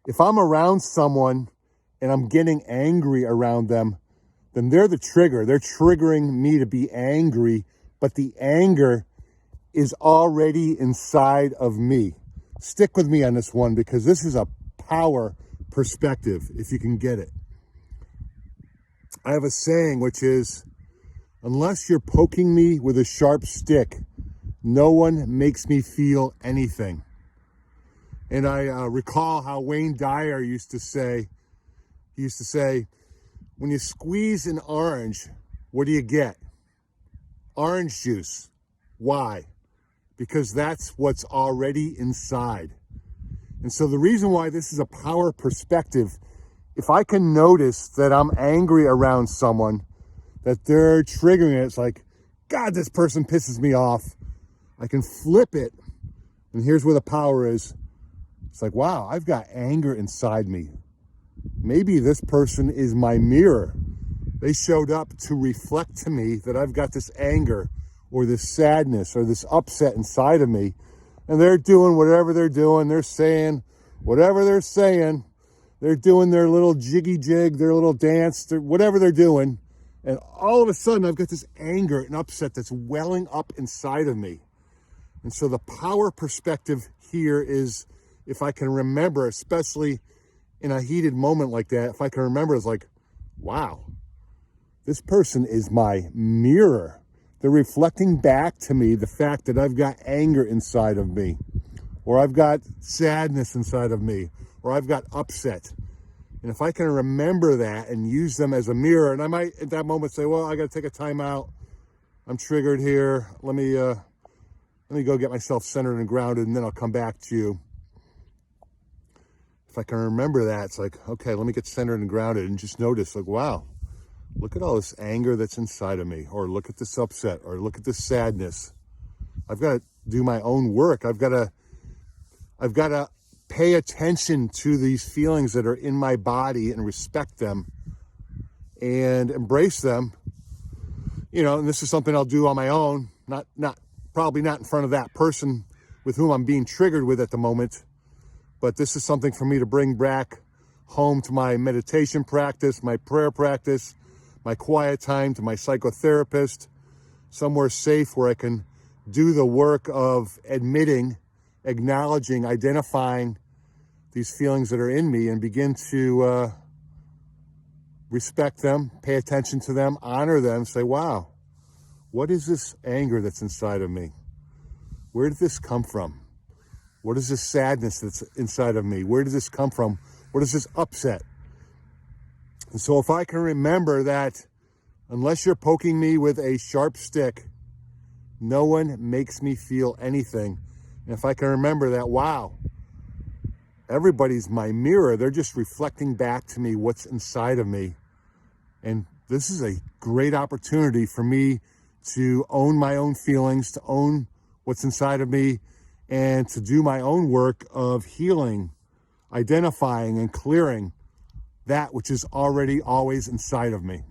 If I'm around someone and I'm getting angry around them, then they're the trigger. They're triggering me to be angry, but the anger is already inside of me. Stick with me on this one because this is a power perspective, if you can get it. I have a saying which is, unless you're poking me with a sharp stick, no one makes me feel anything. And I recall how Wayne Dyer used to say, when you squeeze an orange, what do you get? Orange juice. Why? Because that's what's already inside. And so the reason why this is a power perspective, if I can notice that I'm angry around someone, that they're triggering it, it's like, God, this person pisses me off. I can flip it. And here's where the power is. It's like, wow, I've got anger inside me. Maybe this person is my mirror. They showed up to reflect to me that I've got this anger or this sadness or this upset inside of me. And they're doing whatever they're doing. They're saying whatever they're saying. They're doing their little jiggy jig, their little dance, whatever they're doing. And all of a sudden, I've got this anger and upset that's welling up inside of me. And so the power perspective here is, if I can remember, especially in a heated moment like that, if I can remember, it's like, wow, this person is my mirror. They're reflecting back to me the fact that I've got anger inside of me, or I've got sadness inside of me, or I've got upset. And if I can remember that and use them as a mirror, and I might at that moment say, well, I got to take a time out. I'm triggered here. Let me go get myself centered and grounded, and then I'll come back to you. If I can remember that, it's like, okay, let me get centered and grounded and just notice, like, wow, look at all this anger that's inside of me, or look at this upset, or look at this sadness. I've got to do my own work. I've got to pay attention to these feelings that are in my body and respect them and embrace them. You know, and this is something I'll do on my own, probably not in front of that person with whom I'm being triggered with at the moment. But this is something for me to bring back home to my meditation practice, my prayer practice, my quiet time, to my psychotherapist, somewhere safe where I can do the work of admitting, acknowledging, identifying these feelings that are in me and begin to respect them, pay attention to them, honor them, say, wow, what is this anger that's inside of me? Where did this come from? What is this sadness that's inside of me? Where does this come from? What is this upset? And so if I can remember that, unless you're poking me with a sharp stick, no one makes me feel anything. And if I can remember that, wow, everybody's my mirror. They're just reflecting back to me what's inside of me. And this is a great opportunity for me to own my own feelings, to own what's inside of me, and to do my own work of healing, identifying and clearing that which is already always inside of me.